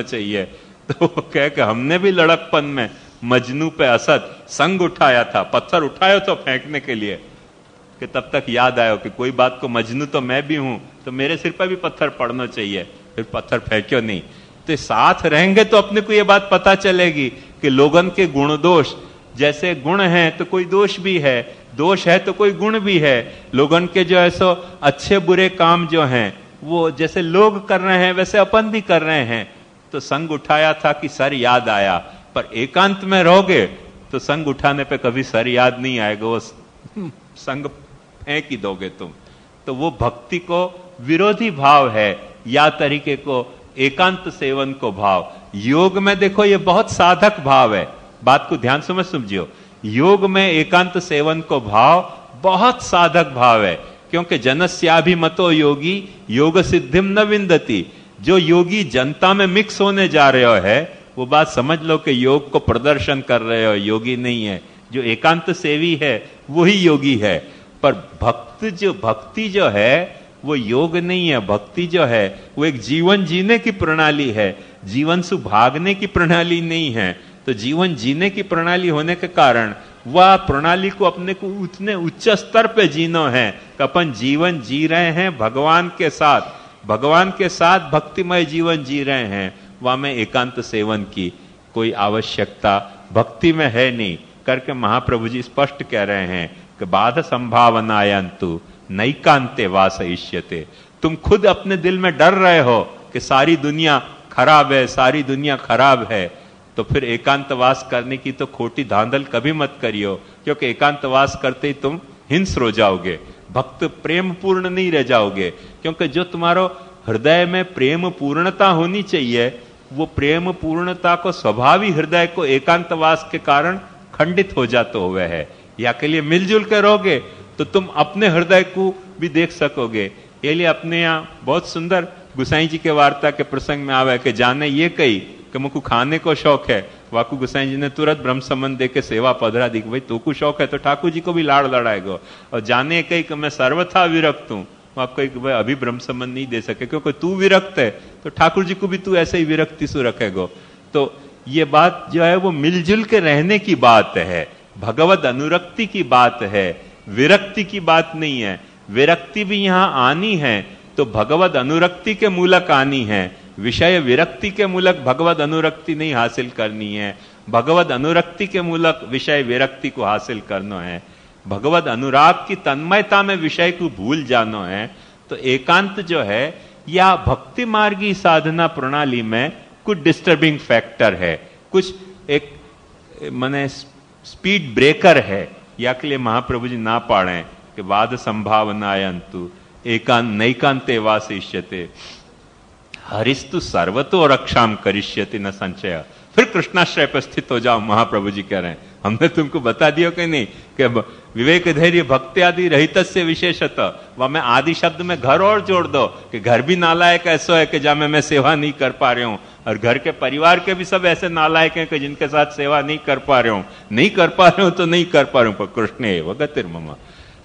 चाहिए। तो वो कह के हमने भी लड़कपन में मजनू पे असद संग उठाया था, पत्थर उठायो तो फेंकने के लिए, कि तब तक याद आया कि कोई बात को मजनू तो मैं भी हूं, तो मेरे सिर पर भी पत्थर पड़ना चाहिए, फिर पत्थर फेंक्यो नहीं। तो साथ रहेंगे तो अपने को ये बात पता चलेगी कि लोगन के गुण दोष, जैसे गुण है तो कोई दोष भी है, दोष है तो कोई गुण भी है। लोगन के जो है सो अच्छे बुरे काम जो हैं वो जैसे लोग कर रहे हैं वैसे अपन भी कर रहे हैं। तो संग उठाया था कि सर याद आया, पर एकांत में रहोगे तो संग उठाने पे कभी सर याद नहीं आएगा, वो संग फेंक ही दोगे तुम। तो वो भक्ति को विरोधी भाव है, या तरीके को एकांत सेवन को भाव। योग में देखो ये बहुत साधक भाव है, बात को ध्यान से मत समझियो। योग में एकांत सेवन को भाव बहुत साधक भाव है, क्योंकि जनस्याभिमतो योगी योग सिद्धिम न विंदति। जो योगी जनता में मिक्स होने जा रहे हो है वो बात समझ लो कि योग को प्रदर्शन कर रहे हो, योगी नहीं है। जो एकांत सेवी है वही योगी है। पर भक्ति जो है वो योग नहीं है। भक्ति जो है वो एक जीवन जीने की प्रणाली है, जीवन से भागने की प्रणाली नहीं है। तो जीवन जीने की प्रणाली होने के कारण वह प्रणाली को अपने को उतने उच्च स्तर पे जीना है कि अपन जीवन जी रहे हैं भगवान के साथ, भगवान के साथ भक्तिमय जीवन जी रहे हैं। वहां में एकांत सेवन की कोई आवश्यकता भक्ति में है नहीं करके महाप्रभु जी स्पष्ट कह रहे हैं कि बाध संभावनायंतु नैकांते वासयिष्यते। तुम खुद अपने दिल में डर रहे हो कि सारी दुनिया खराब है, सारी दुनिया खराब है, तो फिर एकांतवास करने की तो खोटी धांधल कभी मत करियो, क्योंकि एकांतवास करते ही तुम हिंस हो जाओगे, भक्त प्रेम पूर्ण नहीं रह जाओगे। क्योंकि जो तुम्हारो हृदय में प्रेम पूर्णता होनी चाहिए, वो प्रेम पूर्णता को स्वभावी हृदय को एकांतवास के कारण खंडित हो जाते हुए है। या के लिए मिलजुल कर रहोगे तो तुम अपने हृदय को भी देख सकोगे। ये लिए अपने यहाँ बहुत सुंदर गुसाई जी के वार्ता के प्रसंग में आवे कि जाने ये कही कि मुझको खाने को शौक है, वाकू गुसाई जी ने तुरंत ब्रह्म संबंध दे के सेवा पधरा दी कि भाई तू को शौक है तो ठाकुर जी को भी लाड़ लड़ाएगा। और जाने कही कि मैं सर्वथा विरक्त हूं, आपको एक भाई अभी ब्रह्म संबंध नहीं दे सके क्योंकि तू विरक्त है तो ठाकुर जी को भी तू ऐसे ही विरक्ति से रखेगो। तो ये बात जो है वो मिलजुल के रहने की बात है, भगवत अनुरक्ति की बात है, विरक्ति की बात नहीं है। विरक्ति भी यहां आनी है तो भगवत अनुरक्ति के मूलक आनी है, विषय विरक्ति के मूलक भगवत अनुरक्ति नहीं हासिल करनी है। भगवत अनुरक्ति के मूलक विषय विरक्ति को हासिल करना है। भगवत अनुराग की तन्मयता में विषय को भूल जाना है। तो एकांत जो है या भक्ति मार्गी साधना प्रणाली में कुछ डिस्टर्बिंग फैक्टर है, कुछ एक माने स्पीड ब्रेकर है। या के लिए महाप्रभु जी ना पाड़े कि वाद संभावनायंतु एकांत नैकांते वासिष्यते हरिस्तु सर्वतो रक्षाम करिष्यति न संचय। फिर कृष्णाश्रय पर स्थित हो जाओ, महाप्रभु जी कह रहे हैं। हमने तुमको बता दिया कि नहीं कि विवेक धैर्य भक्ति आदि रहित से विशेषतः वह मैं आदि शब्द में घर और जोड़ दो कि घर भी नालायक ऐसा है कि जहां मैं सेवा नहीं कर पा रहा हूं, और घर के परिवार के भी सब ऐसे नालायक हैं कि जिनके साथ सेवा नहीं कर पा रहे हूं, नहीं कर पा रहे हूं तो नहीं कर पा रहे हूं। पर कृष्ण एव गतिर्मम,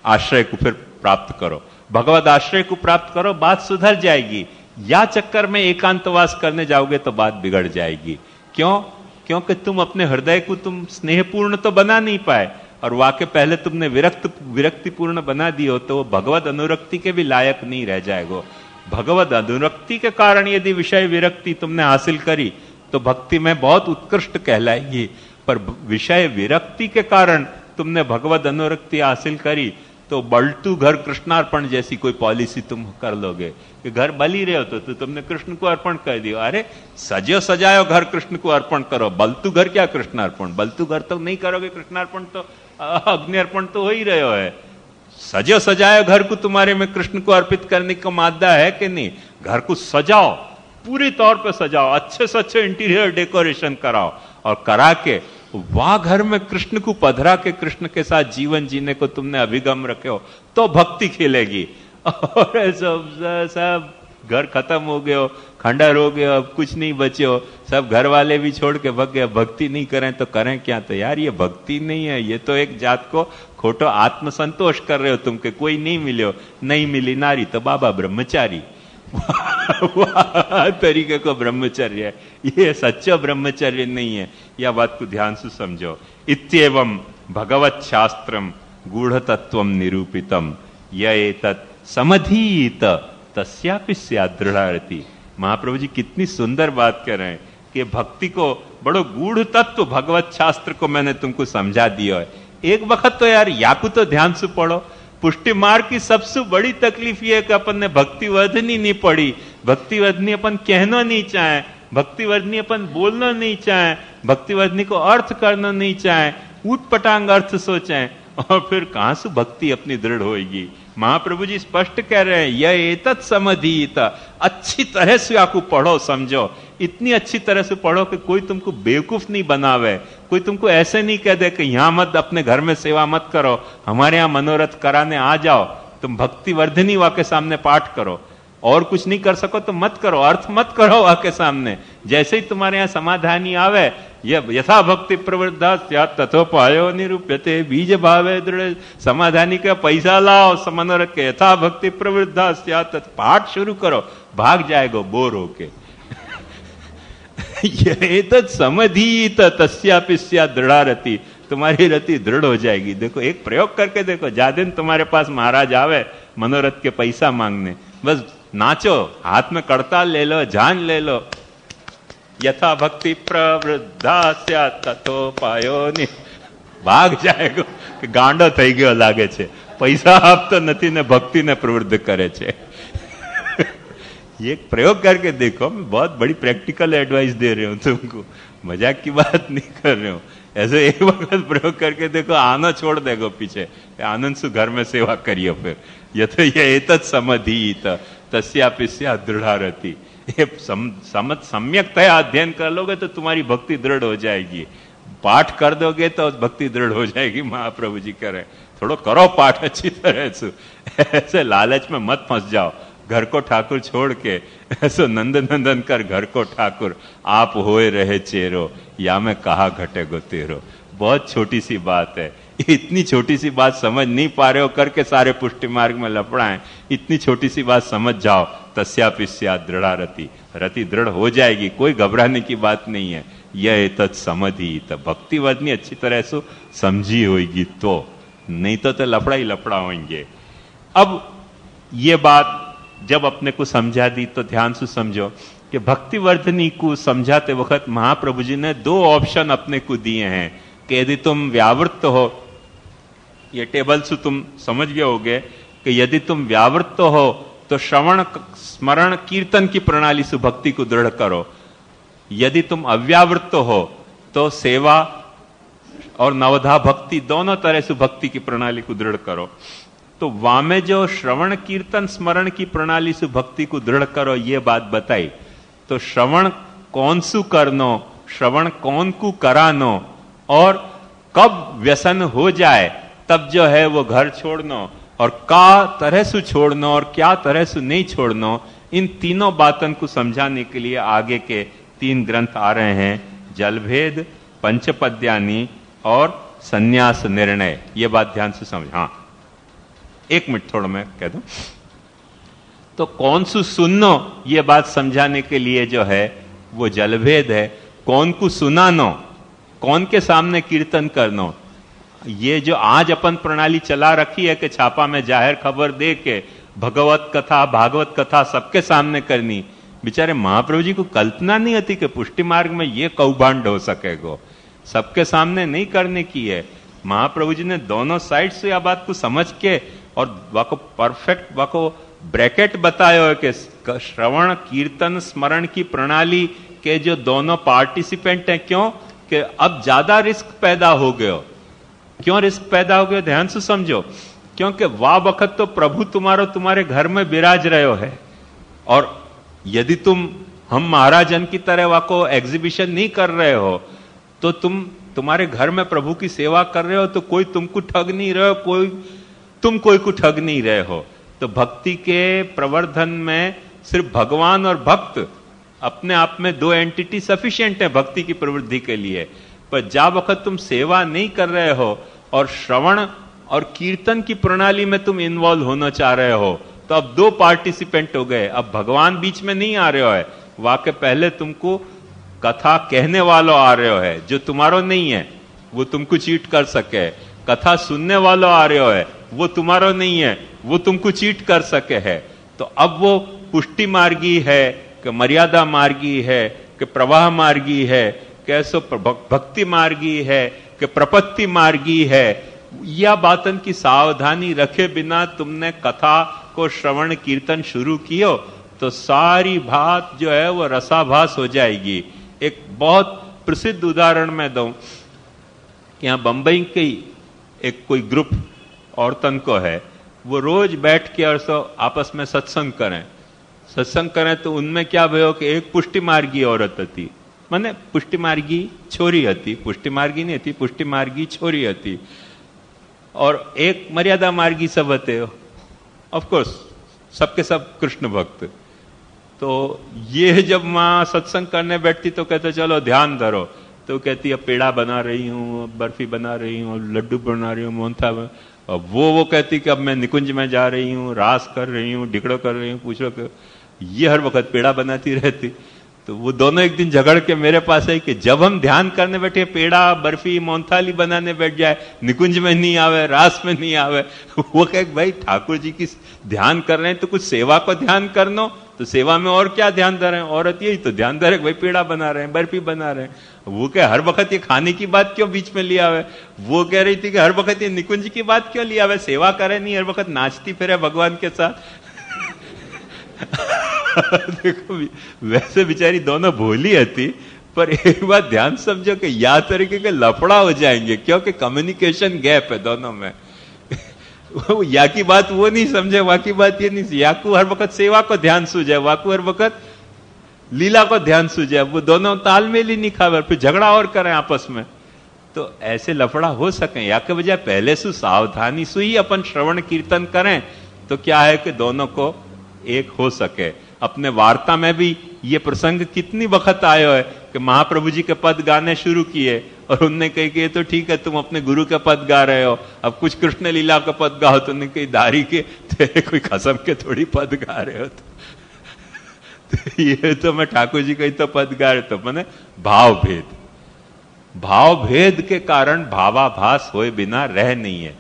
आश्रय को फिर प्राप्त करो, भगवत आश्रय को प्राप्त करो, बात सुधर जाएगी। या चक्कर में एकांतवास करने जाओगे तो बात बिगड़ जाएगी। क्यों? क्योंकि तुम अपने हृदय को तुम स्नेहपूर्ण तो बना नहीं पाए, और वाके पहले तुमने विरक्तिपूर्ण बना दियो तो वो भगवत अनुरक्ति के भी लायक नहीं रह जाएगा। भगवत अनुरक्ति के कारण यदि विषय विरक्ति तुमने हासिल करी तो भक्ति में बहुत उत्कृष्ट कहलाएगी। पर विषय विरक्ति के कारण तुमने भगवत अनुरक्ति हासिल करी तो बल्टू घर कृष्णार्पण जैसी कोई पॉलिसी तुम कर लोगे कि घर बली रहे हो तो तुमने कृष्ण को अर्पण कर दिया। अरे सजो सजायो घर कृष्ण को अर्पण करो, बलतू घर क्या कृष्णार्पण? बलतू घर तो नहीं करोगे कृष्णार्पण तो अग्नि अर्पण तो हो ही रहे हो है। सजो सजायो घर को तुम्हारे में कृष्ण को अर्पित करने का मादा है कि नहीं? घर को सजाओ, पूरी तौर पे सजाओ, अच्छे से अच्छे इंटीरियर डेकोरेशन कराओ, और करा के वहां घर में कृष्ण को पधरा के कृष्ण के साथ जीवन जीने को तुमने अभिगम रखे हो तो भक्ति खिलेगी। और सब घर खत्म हो गए हो, खंडर हो गए, अब कुछ नहीं बचे हो, सब घर वाले भी छोड़ के भग गए, भक्ति नहीं करें तो करें क्या? तो यार ये भक्ति नहीं है, ये तो एक जात को खोटो आत्मसंतोष कर रहे हो तुम के कोई नहीं मिले हो, नहीं मिली नारी तो बाबा ब्रह्मचारी। वह तरीके को ब्रह्मचर्य है, ये सच्चा ब्रह्मचर्य नहीं है। यह बात को ध्यान से समझो। इत्येवं भगवत शास्त्रम गूढ़ तत्व निरूपितम य एतत् समधीत तस्यापि स्यात् दृढ़ारति। महाप्रभु जी कितनी सुंदर बात कर रहे हैं कि भक्ति को बड़ो गूढ़ तत्व भगवत शास्त्र को मैंने तुमको समझा दिया है। एक वक्त तो यार याकू तो ध्यान से पढ़ो। पुष्टि मार्ग की सबसे बड़ी तकलीफ ये है कि अपन ने भक्ति वर्धनी नहीं पढ़ी, भक्ति वर्धनी अपन कहना नहीं चाहे, भक्ति वर्धनी अपन बोलना नहीं चाहे, भक्ति वर्धनी को अर्थ करना नहीं चाहे, ऊट पटांग अर्थ सोचे, और फिर कहां से भक्ति अपनी दृढ़ होगी। महाप्रभु जी स्पष्ट कह रहे हैं यह एतत् समधीत, अच्छी तरह से आपको पढ़ो, समझो, इतनी अच्छी तरह से पढ़ो कि कोई तुमको बेवकूफ नहीं बनावे, कोई तुमको ऐसे नहीं कह दे कि यहां मत, अपने घर में सेवा मत करो, हमारे यहां मनोरथ कराने आ जाओ, तुम भक्ति वर्धनी वाके सामने पाठ करो, और कुछ नहीं कर सको तो मत करो, अर्थ मत करो वाके सामने। जैसे ही तुम्हारे यहां समाधानी आवे, यथा भक्ति प्रवृद्धा स्यात् तथोपायो निरूप्यते, बीज भावे दृढ़, समाधानी का पैसा लाओ मनोरथ के, यथा भक्ति प्रवृद्धा स्यात्, पाठ शुरू करो, भाग जाएगा बोर होके। एतत् समधीत तस्यापि स्यात् दृढ़ारति, तुम्हारी रति दृढ़ हो जाएगी। देखो एक प्रयोग करके देखो, ज्यादा दिन तुम्हारे पास महाराज आवे मनोरथ के पैसा मांगने, बस नाचो, हाथ में कड़ताल ले लो, जान ले लो, यथा भक्ति प्रवृद्धा स्यात् तथोपायो नि, भाग जाएगो कि गांडो થઈ ગયો લાગે છે, પૈસા આપતો નથી ને ભક્તિને પ્રવૃદ્ધ કરે છે। ये एक प्रयोग करके देखो, मैं बहुत बड़ी प्रैक्टिकल एडवाइस दे रही हूं तुमको, मजाक की बात नहीं कर रहे हो। ऐसे एक वक्त प्रयोग करके देखो, आना छोड़ देगो पीछे, आनंद से घर में सेवा करियो। फिर यथ एतत् समधीत तस्यापि स्यात् दृढ़ारति, ये सम्यकतया अध्ययन कर लोगे तो तुम्हारी भक्ति दृढ़ हो जाएगी, पाठ कर दोगे तो भक्ति दृढ़ हो जाएगी। महाप्रभु जी कह रहे थोड़ा करो पाठ अच्छी तरह से, ऐसे लालच में मत फंस जाओ, घर को ठाकुर छोड़ के ऐसो नंद नंदन कर घर को ठाकुर, आप होए रहे चेरो, या मैं कहा घटे गो तेरो। बहुत छोटी सी बात है, इतनी छोटी सी बात समझ नहीं पा रहे हो करके सारे पुष्टि मार्ग में लपड़ाएं। इतनी छोटी सी बात समझ जाओ, तस्यापि स्यात् दृढ़ारति, रति दृढ़ हो जाएगी, कोई घबराने की बात नहीं है। यह एतत् समधीत, भक्ति वर्धनी अच्छी तरह से समझी होगी तो, नहीं तो लफड़ा ही लफड़ा होंगे। अब ये बात जब अपने को समझा दी तो ध्यान से समझो कि भक्ति वर्धनी को समझाते वक्त महाप्रभु जी ने दो ऑप्शन अपने को दिए हैं कि यदि तुम व्यावृत्त हो, ये टेबल से तुम समझ गए होगे कि यदि तुम व्यावृत्त हो तो श्रवण स्मरण कीर्तन की प्रणाली से भक्ति को दृढ़ करो, यदि तुम अव्यावृत्त हो तो सेवा और नवधा भक्ति दोनों तरह से भक्ति की प्रणाली को दृढ़ करो। तो वामे जो श्रवण कीर्तन स्मरण की प्रणाली से भक्ति को दृढ़ करो ये बात बताई, तो श्रवण कौन सु करनो, श्रवण कौन को करानो, और कब व्यसन हो जाए तब जो है वो घर छोड़नो, और का तरह से छोड़नो और क्या तरह से नहीं छोड़नो, इन तीनों बातों को समझाने के लिए आगे के 3 ग्रंथ आ रहे हैं, जलभेद, पंचपद्यानी और संन्यास निर्णय। ये बात ध्यान से समझ। हाँ 1 मिनट थोड़ा मैं कह दूं, तो कौन सु सुनो ये बात समझाने के लिए जो है वो जलभेद है, कौन को सुनानो, कौन के सामने कीर्तन करनो। ये जो आज अपन प्रणाली चला रखी है कि छापा में जाहिर खबर दे के भगवत कथा भागवत कथा सबके सामने करनी, बेचारे महाप्रभु जी को कल्पना नहीं होती कि पुष्टि मार्ग में ये कौभांड हो सकेगा, सबके सामने नहीं करने की है। महाप्रभु जी ने दोनों साइड से यह बात को समझ के और वाको परफेक्ट वाको ब्रैकेट बताया है कि श्रवण कीर्तन स्मरण की प्रणाली के जो दोनों पार्टिसिपेंट हैं, क्यों कि अब ज्यादा रिस्क पैदा हो गयो। क्यों रिस्क पैदा हो गया ध्यान से समझो, क्योंकि वाह वक्त तो प्रभु तुम्हारे घर में विराज रहे है, और यदि हम महाराजन की तरह वाको एग्जीबिशन नहीं कर रहे हो तो तुम्हारे घर में प्रभु की सेवा कर रहे हो तो कोई तुमको ठग नहीं रहे हो, तुम कोई को ठग नहीं रहे हो। तो भक्ति के प्रवर्धन में सिर्फ भगवान और भक्त अपने आप में 2 एंटिटी सफिशिएंट है भक्ति की प्रवृद्धि के लिए। पर जा वक्त तुम सेवा नहीं कर रहे हो और श्रवण और कीर्तन की प्रणाली में तुम इन्वॉल्व होना चाह रहे हो, तो अब 2 पार्टिसिपेंट हो गए। अब भगवान बीच में नहीं आ रहे हो है, वाकई पहले तुमको कथा कहने वालों आ रहे हो है, जो तुम्हारो नहीं है वो तुमको चीट कर सके। कथा सुनने वालों आ रहे हो है, वो तुम्हारो नहीं है, वो तुमको चीट कर सके है। तो अब वो पुष्टि मार्गी है कि मर्यादा मार्गी है कि प्रवाह मार्गी है, कैसो भक्ति मार्गी है कि प्रपत्ति मार्गी है, यह बातन की सावधानी रखे बिना तुमने कथा को श्रवण कीर्तन शुरू कियो तो सारी बात जो है वो रसाभास हो जाएगी। एक बहुत प्रसिद्ध उदाहरण मैं दूं कि यहां बंबई की एक कोई ग्रुप औरतन को है, वो रोज बैठ के और सब आपस में सत्संग करें तो उनमें क्या भयो कि एक पुष्टि मार्गी औरत थी, माने पुष्टि मार्गी छोरी थी, पुष्टि मार्गी नहीं थी, पुष्टि मार्गी छोरी थी, और एक मर्यादा मार्गी सब थे, ऑफ कोर्स सबके सब कृष्ण भक्त। तो ये जब मां सत्संग करने बैठती तो कहते चलो ध्यान धरो, तो कहती अब पेड़ा बना रही हूँ, बर्फी बना रही हूँ, लड्डू बना रही हूँ, मोहनथा। अब वो कहती कि अब मैं निकुंज में जा रही हूँ, रास कर रही हूँ, ढिकड़ो कर रही हूँ, पूछो कि ये हर वक्त पेड़ा बनाती रहती। तो वो दोनों एक दिन झगड़ के मेरे पास आई कि जब हम ध्यान करने बैठे पेड़ा बर्फी मोहनथाली बनाने बैठ जाए, निकुंज में नहीं आवे, रास में नहीं आवे। वो कहे भाई ठाकुर जी की ध्यान कर रहे हैं तो कुछ सेवा को ध्यान करनो, तो सेवा में और क्या ध्यान दे रहे हैं, औरत यही तो ध्यान दे रहे भाई पेड़ा बना रहे हैं, बर्फी बना रहे हैं। वो कह हर वक्त ये खाने की बात क्यों बीच में लिया हुआ? वो कह रही थी कि हर वक्त ये निकुंज की बात क्यों लिया हुआ? सेवा करे नहीं, हर वक्त नाचती फिरे भगवान के साथ। देखो वैसे बेचारी दोनों भोली थी, पर एक बात ध्यान समझो कि या तरीके के लफड़ा हो जाएंगे, क्योंकि कम्युनिकेशन गैप है दोनों में। या की बात वो नहीं समझे, वा की बात ये नहीं, या को हर वक्त सेवा को ध्यान सूझे, वा को हर वक्त लीला को ध्यान सूझे, वो दोनों तालमेल ही नहीं खावे, फिर झगड़ा और करें आपस में। तो ऐसे लफड़ा हो सके, या के बजाय पहले से सावधानी से ही अपन श्रवण कीर्तन करें तो क्या है कि दोनों को एक हो सके। अपने वार्ता में भी ये प्रसंग कितनी वक्त आयो है कि महाप्रभु जी के पद गाने शुरू किए और उनने कही कि ये तो ठीक है तुम अपने गुरु के पद गा रहे हो, अब कुछ कृष्ण लीला का पद गाओ। तो उन्होंने कही दारी के तेरे कोई खसम के थोड़ी पद गा रहे हो। तो ये तो मैं ठाकुर जी कही तो पद गा रहे, तो मैंने भाव भेद के कारण भावाभास होए बिना रह नहीं है।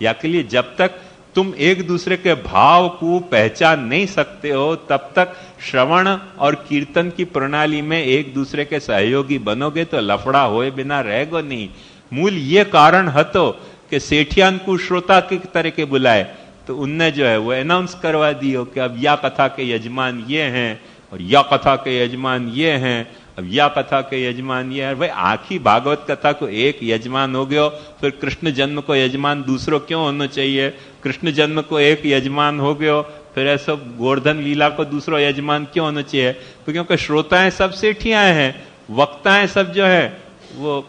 या के लिए जब तक तुम एक दूसरे के भाव को पहचान नहीं सकते हो तब तक श्रवण और कीर्तन की प्रणाली में एक दूसरे के सहयोगी बनोगे तो लफड़ा होए बिना रहेगो नहीं। मूल ये कारण हतो कि सेठियान को श्रोता की तरह के बुलाए, तो उनने जो है वो अनाउंस करवा दियो कि अब या कथा के यजमान ये हैं और या कथा के यजमान ये हैं, अब या कथा के यजमान ये है। भाई आखी भागवत कथा को एक यजमान हो गयो, फिर कृष्ण जन्म को यजमान दूसरों क्यों होना चाहिए? कृष्ण जन्म को एक यजमान हो गयो, फिर ऐसा गोवर्धन लीला को दूसरा यजमान क्यों होना चाहिए? तो क्योंकि श्रोताएं सब सेठियां हैं, वक्ताएं सब जो है वो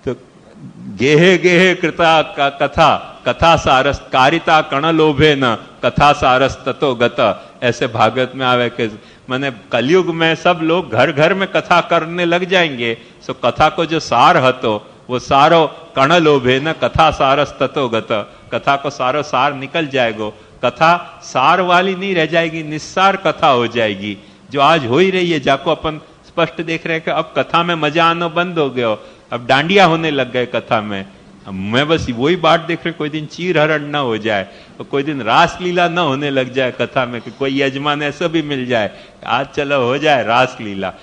तो गेहे गेहे कृता का कथा सारस कारिता कण लोभे न कथा सारस ततो गत। ऐसे भागवत में आवे कि माने कलयुग में सब लोग घर घर में कथा करने लग जाएंगे, सो कथा को जो सार हतो वो सारो कण लोभे न कथा सारस ततो गत। कथा को सारो सार निकल जाएगो, कथा सार वाली नहीं रह जाएगी, निस्सार कथा हो जाएगी, जो आज हो ही रही है। जाको अपन स्पष्ट देख रहे हैं कि अब कथा में मजा आना बंद हो गया, अब डांडिया होने लग गए कथा में। मैं बस वही बात देख रहे, कोई दिन चीर हरण ना हो जाए और कोई दिन रास लीला ना होने लग जाए कथा में, कि कोई यजमान ऐसा भी मिल जाए आज चलो हो जाए रास लीला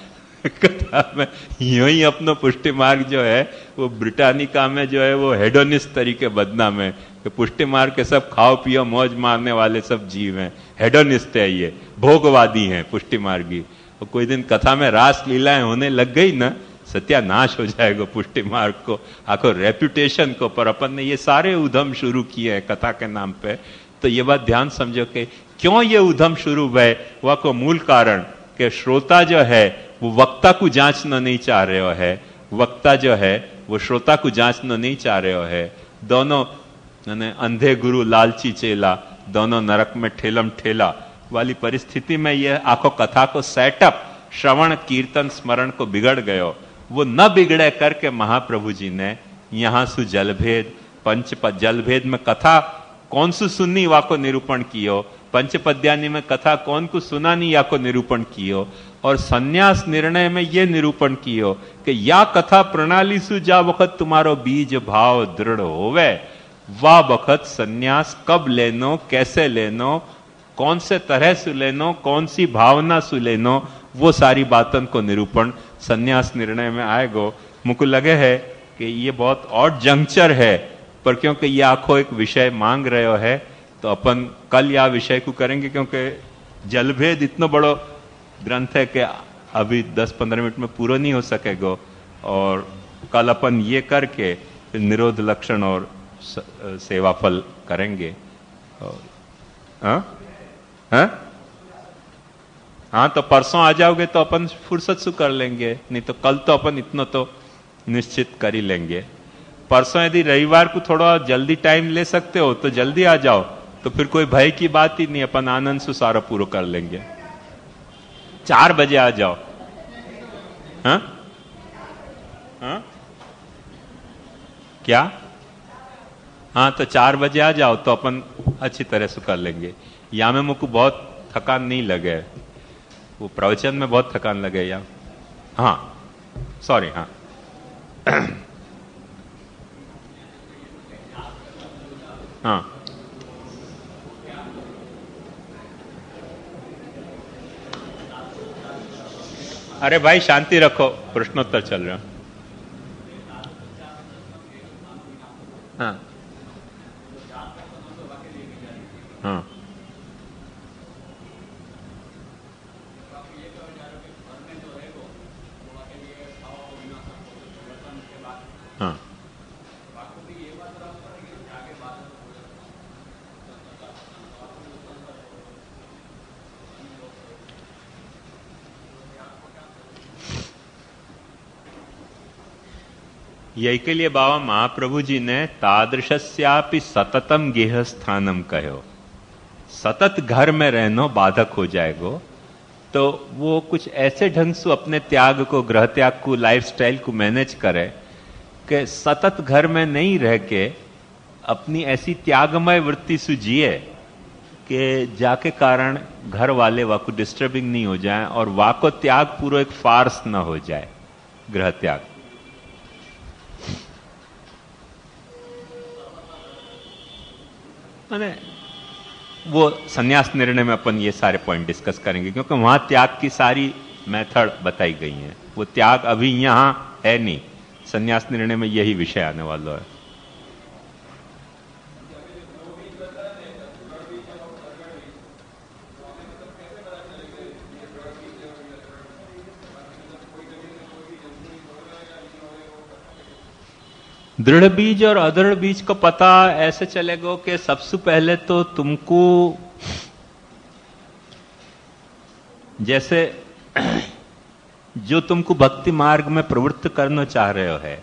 कथा में। यूं ही अपना पुष्टि मार्ग जो है वो ब्रिटानिका में जो है वो हेडोनिस्ट तरीके बदनाम है कि पुष्टि मार्ग के सब खाओ पियो मौज मारने वाले सब जीव हैं, हेडोनिस्ट है, ये भोगवादी हैं पुष्टि मार्गी। और कोई दिन कथा में रास लीलाएं होने लग गई ना, सत्यानाश हो जाएगा पुष्टि मार्ग को, आखो रेपुटेशन को। पर अपन ने ये सारे उधम शुरू किए हैं कथा के नाम पे। तो ये बात ध्यान समझो कि क्यों ये उधम शुरू हुए, वह को मूल कारण कि श्रोता जो है वो वक्ता को जांचना नहीं चाह रहे हो है, वक्ता जो है वो श्रोता को जांचना नहीं चाह रहे हो है। दोनों अंधे गुरु लालची चेला, दोनों नरक में ठेलम ठेला वाली परिस्थिति में ये आखो कथा को सेटअप श्रवण कीर्तन स्मरण को बिगड़ गयो। वो न बिगड़े करके महाप्रभु जी ने यहां सु जलभेद पंचपद जलभेद में कथा कौन सु सुननी वा को निरूपण कियो, पंचपद्यानि में कथा कौन को सुनानी या को निरूपण कियो, और संन्यास निर्णय में यह निरूपण कियो कि या कथा प्रणाली सु जा वक्त तुम्हारो बीज भाव दृढ़ होवे, वा वक्त संन्यास कब लेनो, कैसे लेनो, कौन से तरह से लेनो, कौन सी भावना से लेनो, वो सारी बातों को निरूपण संन्यास निर्णय में आएगो। मुझको लगे है कि ये बहुत और जंक्चर है, पर क्योंकि ये आखो एक विषय मांग रहे हो है तो अपन कल या विषय को करेंगे, क्योंकि जलभेद इतना बड़ो ग्रंथ है कि अभी 10-15 मिनट में पूरा नहीं हो सकेगा, और कल अपन ये करके फिर निरोध लक्षण और सेवाफल करेंगे। हाँ तो परसों आ जाओगे तो अपन फुर्सत से कर लेंगे, नहीं तो कल तो अपन इतना तो निश्चित कर ही लेंगे। परसों यदि रविवार को थोड़ा जल्दी टाइम ले सकते हो तो जल्दी आ जाओ, तो फिर कोई भय की बात ही नहीं, अपन आनंद से सारा पूरा कर लेंगे। 4 बजे आ जाओ। हाँ हाँ क्या? हाँ तो 4 बजे आ जाओ तो अपन अच्छी तरह से कर लेंगे। या में मुझको बहुत थकान नहीं लगे, वो प्रवचन में बहुत थकान लगे या? हाँ सॉरी। हाँ हाँ अरे भाई शांति रखो, प्रश्नोत्तर चल रहा। हाँ हाँ हाँ यही के लिए बाबा महाप्रभु जी ने तादृश्यापि सततम गेह स्थानम कहो, सतत घर में रहना बाधक हो जाएगो। तो वो कुछ ऐसे ढंग से अपने त्याग को, गृह त्याग को, लाइफस्टाइल को मैनेज करे कि सतत घर में नहीं रह के अपनी ऐसी त्यागमय वृत्ति से जिए कि जाके कारण घर वाले वाको डिस्टर्बिंग नहीं हो जाए, और वाको त्याग पूरा एक फार्स ना हो जाए, गृह त्याग। मैंने वो संन्यास निर्णय में अपन ये सारे पॉइंट डिस्कस करेंगे, क्योंकि वहां त्याग की सारी मेथड बताई गई हैं। वो त्याग अभी यहां है नहीं, संन्यास निर्णय में यही विषय आने वाला है। दृढ़ बीज और अदृढ़ बीज को पता ऐसे चलेगा कि सबसे पहले तो तुमको जैसे जो तुमको भक्ति मार्ग में प्रवृत्त करना चाह रहे हो है,